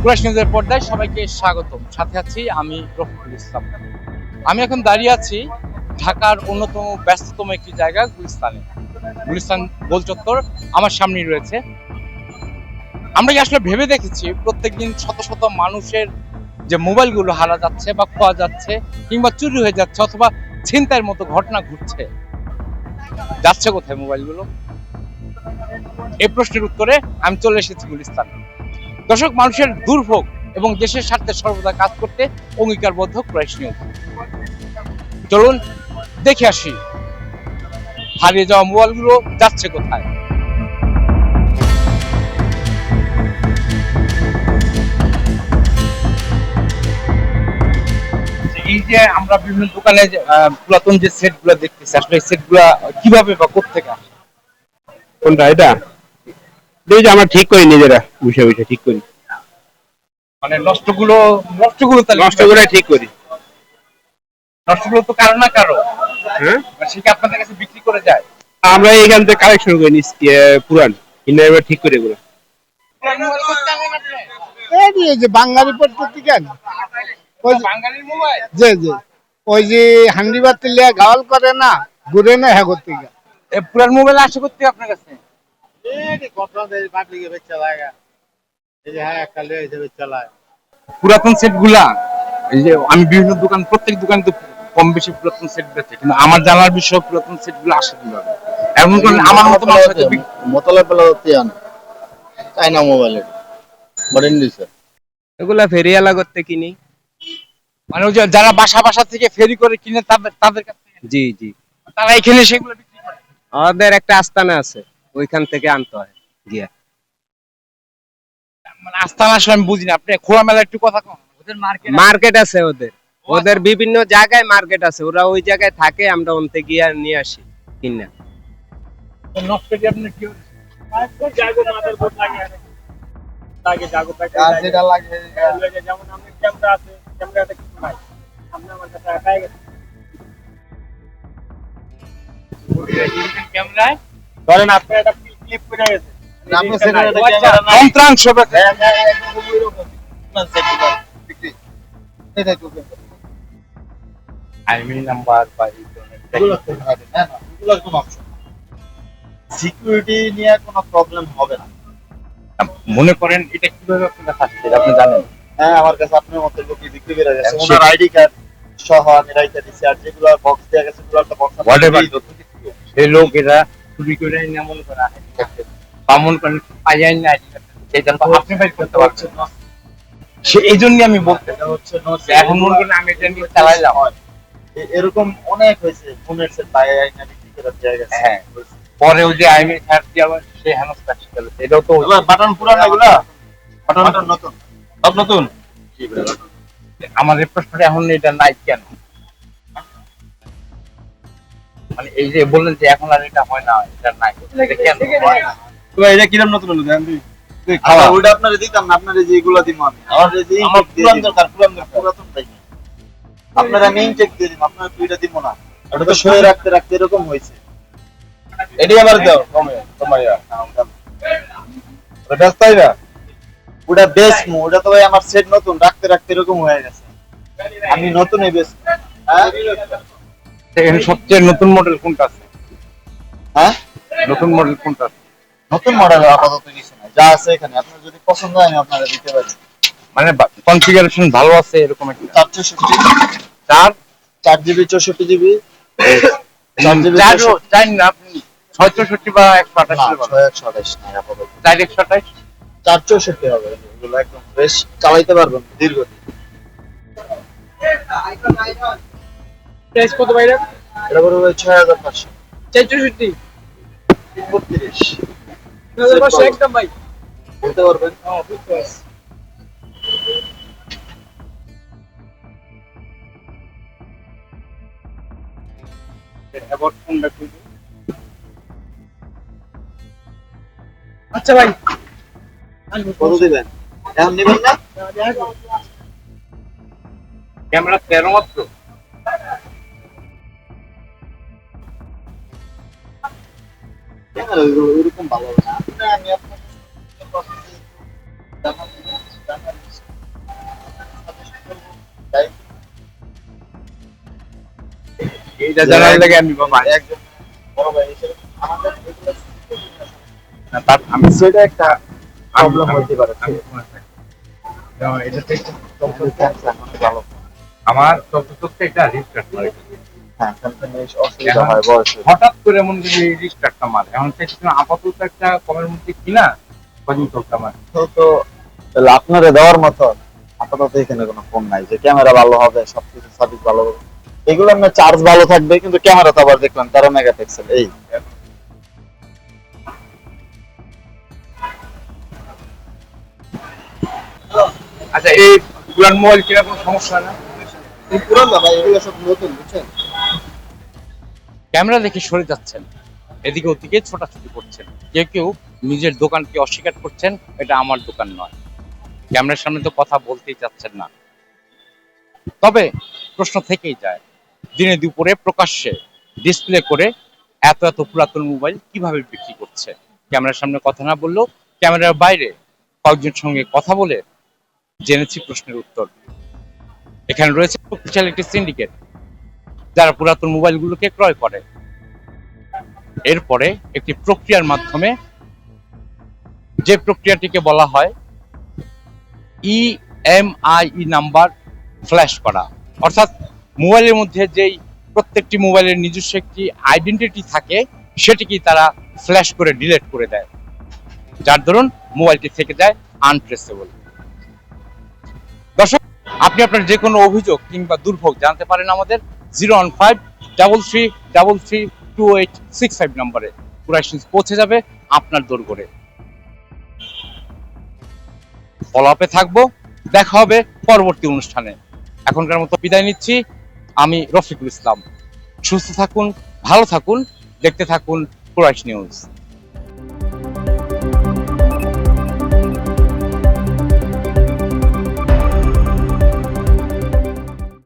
কুরাইশ নিউজের পর্দায় সবাইকে স্বাগতম। সাথে আছি আমি রফিকুল ইসলাম। আমি এখন দাঁড়িয়ে আছি ঢাকার অন্যতম ব্যস্ততম একটি জায়গা গুলিস্তানে। গুলিস্তান গোল চত্বর আমার সামনেই রয়েছে। আমরা কি আসলে ভেবে দেখেছি প্রত্যেকদিন শত শত মানুষের যে মোবাইলগুলো হারা যাচ্ছে বা খোয়া যাচ্ছে কিংবা চুরি হয়ে যাচ্ছে অথবা ছিনতাইয়ের মতো ঘটনা ঘটছে, যাচ্ছে কোথায় মোবাইলগুলো? এই প্রশ্নের উত্তরে আমি চলে এসেছি গুলিস্তান। দর্শক, মানুষের দুর্ভোগ এবং দেশের স্বার্থে সর্বদা কাজ করতে অঙ্গীকারবদ্ধ কুরাইশ নিউজ। চলুন দেখে আসি হারিয়ে যাওয়া মোবাইলগুলো যাচ্ছে কোথায়। এই যে আমরা বিভিন্ন দোকানে পুরাতন যে সেট গুলা দেখতেছি, আসলে সেট গুলা কিভাবে বা কোথেকে আসে? কোনটা এটা? এই যে আমরা ঠিক করি, নিজেরা বসে বসে ঠিক করি, মানে নষ্টগুলো তাহলে নষ্ট করে ঠিক করি। নষ্টগুলো তো কারো না কারো, হ্যাঁ, মানে সে কি আপনাদের কাছে বিক্রি করে যায়? আমরা এইখান থেকে কালেকশন করে নিচ্ছি পুরান, কিনে এবার ঠিক করে এগুলো। এই যে বাঙালি পত্রিকা বাঙালির মোবাইল যে যে ওই যে হান্ডি বাতি লিয়া গাওয়াল করে না, ঘুরে না হ্যাঁ পত্রিকা এই পুরান মোবাইল আসে করতে আপনার কাছে? পুরাতন সেট গুলা, এই যে আমি বিভিন্ন দোকান, প্রত্যেক দোকানে তো কম বেশি পুরাতন সেট বেচে, কিন্তু আমার জানার বিষয় পুরাতন সেট গুলো আসে কিভাবে? এমন করে আমার মতো মানুষ হয়তো চাইনা মোবাইলের মডেল দিছে। এগুলা ফেরিয়ালা করতে কিনি। মানে ওই যে যারা বাসা বাসা থেকে ফেরি করে কিনে তাদের কাছ থেকে, জি জি, তারা এখানে সেগুলো বিক্রি করে। আমাদের একটা আস্তানা আছে, ওইখান থেকে আনতে হয় গিয়া। মানে আস্থানা আসলে আমি বুঝি না, আপনি খোলামেলা একটু কথা কন। ওদের মার্কেট আছে ওদের, ওদের বিভিন্ন জায়গায় মার্কেট আছে, ওরা ওই জায়গায় থাকে, আমরা ওনতে গিয়া নিয়ে আসি কিনা। নষ্ট কি আপনি কি যেটা লাগে যেমন আমি ক্যামেরা আছে, ক্যামেরাটা কিছু নাই, আপনি আমার কাছে একাই গেছে ক্যামেরায় ধরেন আপনি একটা ক্লিপ করে গেছে, আপনি সেটা একটা আচ্ছা, ক্যামেরা নাই। যন্ত্রাংশ বেচে। আইমি নাম্বার বা এই ধরনের সিকিউরিটি নিয়ে কোনো প্রবলেম হবে না। মনে করেন এটা কিভাবে আপনারা থাকছে আপনি জানেন? হ্যাঁ, আমার কাছে আপনার মতো লোকই বিক্রি করে গেছে। হ্যাঁ, ওনার আইডি কার্ড সহ আমি রাইখা দিছি, আর যেগুলো বক্স দেয়া গেছে ওগুলো একটা বক্স হোয়াটএভার সেই লোক এরা চুরি করে এমন করা বামন করেন পাইয়াই না সেটা তো আপনি বাইর করতে পারছেন না। সে এই জন্য আমি বলতে এটা হচ্ছে এখন মনে করেন আমি এটা নিয়ে চালাইলাম, এরকম অনেক হয়েছে, ফোনের সেট পায়ে আইনা বিক্রি করার জায়গা। হ্যাঁ, পরে ওই যে আইমি ছাড় দিয়ে আবার সে হেনস্থা শিখল, এটাও তো বাটন পুরান এগুলা, বাটন নতুন, সব নতুন। আমাদের প্রশ্নটা এখন এটা নাই কেন? মানে এই যে বললেন যে এখন আর এটা হয় না, এটা নাই, এটা কেন হয় না? এটা কিরম নতুন হলো দেন খাওয়া ওইটা আপনারে দিতাম না, আপনারে যেগুলো দিমু আমি আমার যে পুরান দরকার, পুরাতন তাই আপনারা মেইন চেক দিয়ে দিন, আপনারা দুইটা দিমু না, ওটা তো সয়ে রাখতে রাখতে এরকম হয়েছে। এডি আবার দাও কমে তোমায়া ওটা ব্যস্ত হইবা, ওটা বেশ মু, ওটা তো ভাই আমার সেট নতুন, রাখতে রাখতে এরকম হয়ে গেছে, আমি নতুনই বেশ। হ্যাঁ, এখানে সবচেয়ে নতুন মডেল কোনটা আছে? হ্যাঁ নতুন মডেল কোনটা আছে? নতুন মডেল আপাতত কিছু নাই, যা আছে এখানে আপনার যদি পছন্দ হয় আমি আপনারা দিতে পারি। মানে কনফিগারেশন ভালো আছে এরকম একটা 464 চার 4 জিবি 64 জিবি 4 জিবি চাই না আপনি 664 বা 128 128 নাই আপাতত, 128 464 হবে, এগুলো একদম ফ্রেশ চালাইতে পারবেন দীর্ঘদিন। প্রাইস কত ভাইরা? এটা পড়বে 6500 464 32 500 একদম ভাই বলতে পারবেন। অ্যাবাউট কোনটা কি? আচ্ছা ভাই, কত দিবেন এখন নেবেন না? ক্যামেরা 13 মাত্র। ক্যামেরা ওইরকম ভালো হবে না, আমি আপনাকে এইটা জানার লাগে আমি বাবা একজন বড় ভাই হিসেবে আমাদের এগুলো না, তার আমি সেটা একটা প্রবলেম আমি- হতে পারে। এটা থেকে অনেক ভালো। আমার চতুর্থ এটা রিস্টার্ট করে হ্যাঁ, sometimes বেশ অসুবিধা হয় বয়সে। হঠাৎ করে এমন যদি রিস্টার্টটা মারে এখন থেকে আপাতত একটা কমের মধ্যে কিনা কদিন চলতে আমার তো তাহলে আপনারে দেওয়ার মতো আপাতত এখানে কোনো ফোন নাই যে ক্যামেরা ভালো হবে, সবকিছু সার্ভিস ভালো হবে। এগুলো আপনার চার্জ ভালো থাকবে, কিন্তু ক্যামেরা তো আবার দেখলাম 13 মেগাপিক্সেল। এই আচ্ছা এই পুরান মোবাইল কেনার কোনো সমস্যা না পুরান না ভাই, এগুলো সব নতুন, বুঝছেন? ক্যামেরা দেখে সরে যাচ্ছেন, এদিকে ওদিকে ছোটাছুটি করছেন, কেউ কেউ নিজের দোকানকে অস্বীকার করছেন, এটা আমার দোকান নয়। ক্যামেরার সামনে তো কথা বলতেই চাচ্ছেন না। তবে প্রশ্ন থেকেই যায়, দিনে দুপুরে প্রকাশ্যে ডিসপ্লে করে এত এত পুরাতন মোবাইল কিভাবে বিক্রি করছে? ক্যামেরার সামনে কথা না বললেও ক্যামেরার বাইরে কয়েকজনের সঙ্গে কথা বলে জেনেছি প্রশ্নের উত্তর। এখানে রয়েছে শক্তিশালী একটি সিন্ডিকেট যারা পুরাতন মোবাইলগুলোকে ক্রয় করে, এরপরে একটি প্রক্রিয়ার মাধ্যমে, যে প্রক্রিয়াটিকে বলা হয় ইএমআই নাম্বার ফ্ল্যাশ করা, অর্থাৎ মোবাইলের মধ্যে যেই প্রত্যেকটি মোবাইলের নিজস্ব একটি আইডেন্টিটি থাকে সেটিকে তারা ফ্ল্যাশ করে ডিলিট করে দেয়, যার দরুন মোবাইলটি থেকে যায় আনট্রেসেবল। দর্শক, আপনি আপনার যে কোনো অভিযোগ কিংবা দুর্ভোগ জানতে পারেন আমাদের 01533332865 নম্বরে। কুরাইশিস পৌঁছে যাবে আপনার দোরগোড়ে। ফলো আপে থাকবো, দেখা হবে পরবর্তী অনুষ্ঠানে। এখনকার মতো বিদায় নিচ্ছি, আমি রফিকুল ইসলাম। সুস্থ থাকুন, ভালো থাকুন, দেখতে থাকুন কুরাইশ নিউজ।